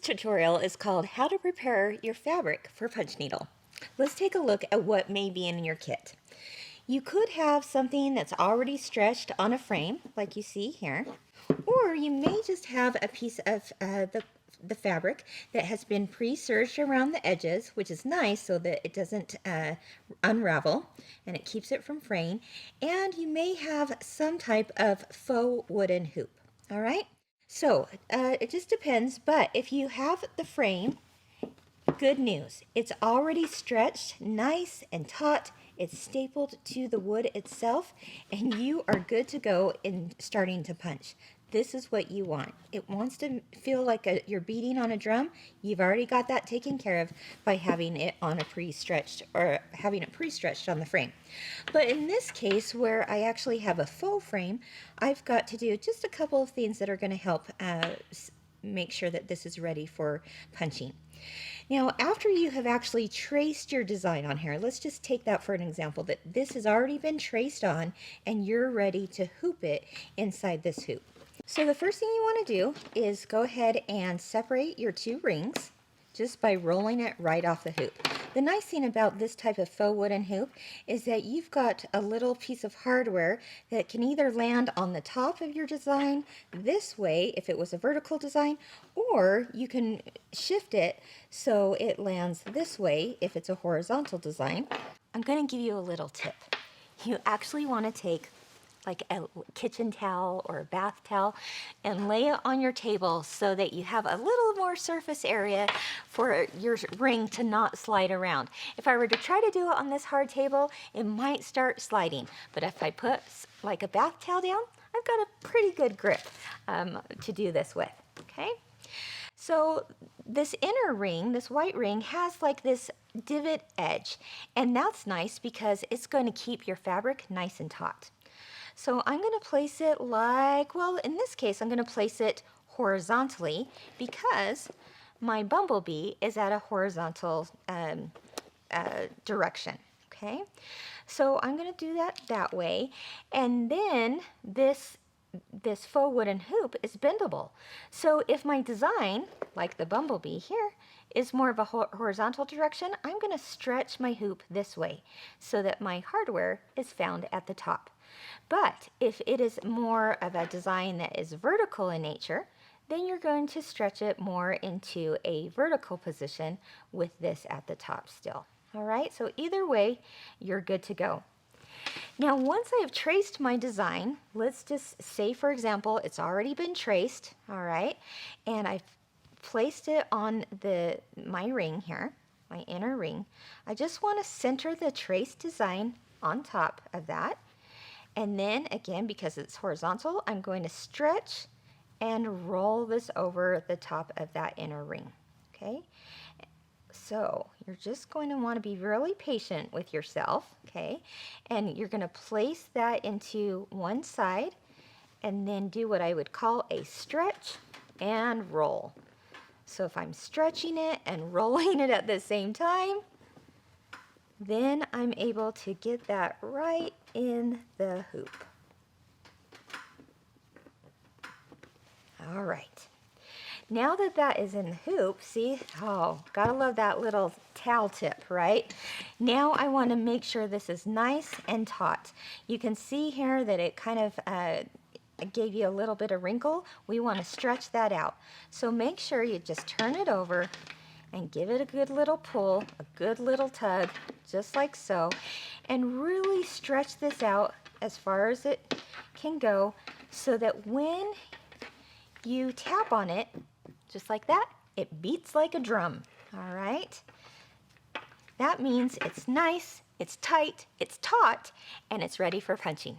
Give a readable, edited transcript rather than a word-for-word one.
tutorial is called How to Prepare Your Fabric for Punch Needle. Let's take a look at what may be in your kit. You could have something that's already stretched on a frame, like you see here, or you may just have a piece of the fabric that has been pre-serged around the edges, which is nice so that it doesn't unravel and it keeps it from fraying. And you may have some type of faux wooden hoop. All right? So it just depends, but if you have the frame, good news. It's already stretched, nice and taut. It's stapled to the wood itself, and you are good to go in starting to punch. This is what you want. It wants to feel like you're beating on a drum. You've already got that taken care of by having it on a pre-stretched, or having it pre-stretched on the frame. But in this case, where I actually have a faux frame, I've got to do just a couple of things that are going to help make sure that this is ready for punching. Now, after you have actually traced your design on here, let's just take that for an example, that this has already been traced on and you're ready to hoop it inside this hoop. So the first thing you want to do is go ahead and separate your two rings just by rolling it right off the hoop. The nice thing about this type of faux wooden hoop is that you've got a little piece of hardware that can either land on the top of your design this way if it was a vertical design, or you can shift it so it lands this way if it's a horizontal design. I'm going to give you a little tip. You actually want to take like a kitchen towel or a bath towel and lay it on your table so that you have a little more surface area for your ring to not slide around. If I were to try to do it on this hard table, it might start sliding, but if I put like a bath towel down, I've got a pretty good grip to do this with, okay? So this inner ring, this white ring, has like this divot edge, and that's nice because it's going to keep your fabric nice and taut. So I'm going to place it like, well, in this case, I'm going to place it horizontally because my bumblebee is at a horizontal direction, okay? So I'm going to do that way, and then this faux wooden hoop is bendable. So if my design, like the bumblebee here, is more of a horizontal direction, I'm going to stretch my hoop this way so that my hardware is found at the top. But if it is more of a design that is vertical in nature, then you're going to stretch it more into a vertical position with this at the top still. All right, so either way, you're good to go. Now, once I have traced my design, let's just say, for example, it's already been traced, all right, and I've placed it on my ring here, my inner ring. I just want to center the traced design on top of that. And then again, because it's horizontal, I'm going to stretch and roll this over the top of that inner ring, okay? So you're just going to want to be really patient with yourself, okay? And you're going to place that into one side and then do what I would call a stretch and roll. So if I'm stretching it and rolling it at the same time, then I'm able to get that right in the hoop. All right. Now that that is in the hoop, see, oh, gotta love that little towel tip, right? Now I want to make sure this is nice and taut. You can see here that it kind of gave you a little bit of wrinkle. We want to stretch that out. So make sure you just turn it over and give it a good little pull, a good little tug, just like so, and really stretch this out as far as it can go so that when you tap on it, just like that, it beats like a drum, all right? That means it's nice, it's tight, it's taut, and it's ready for punching.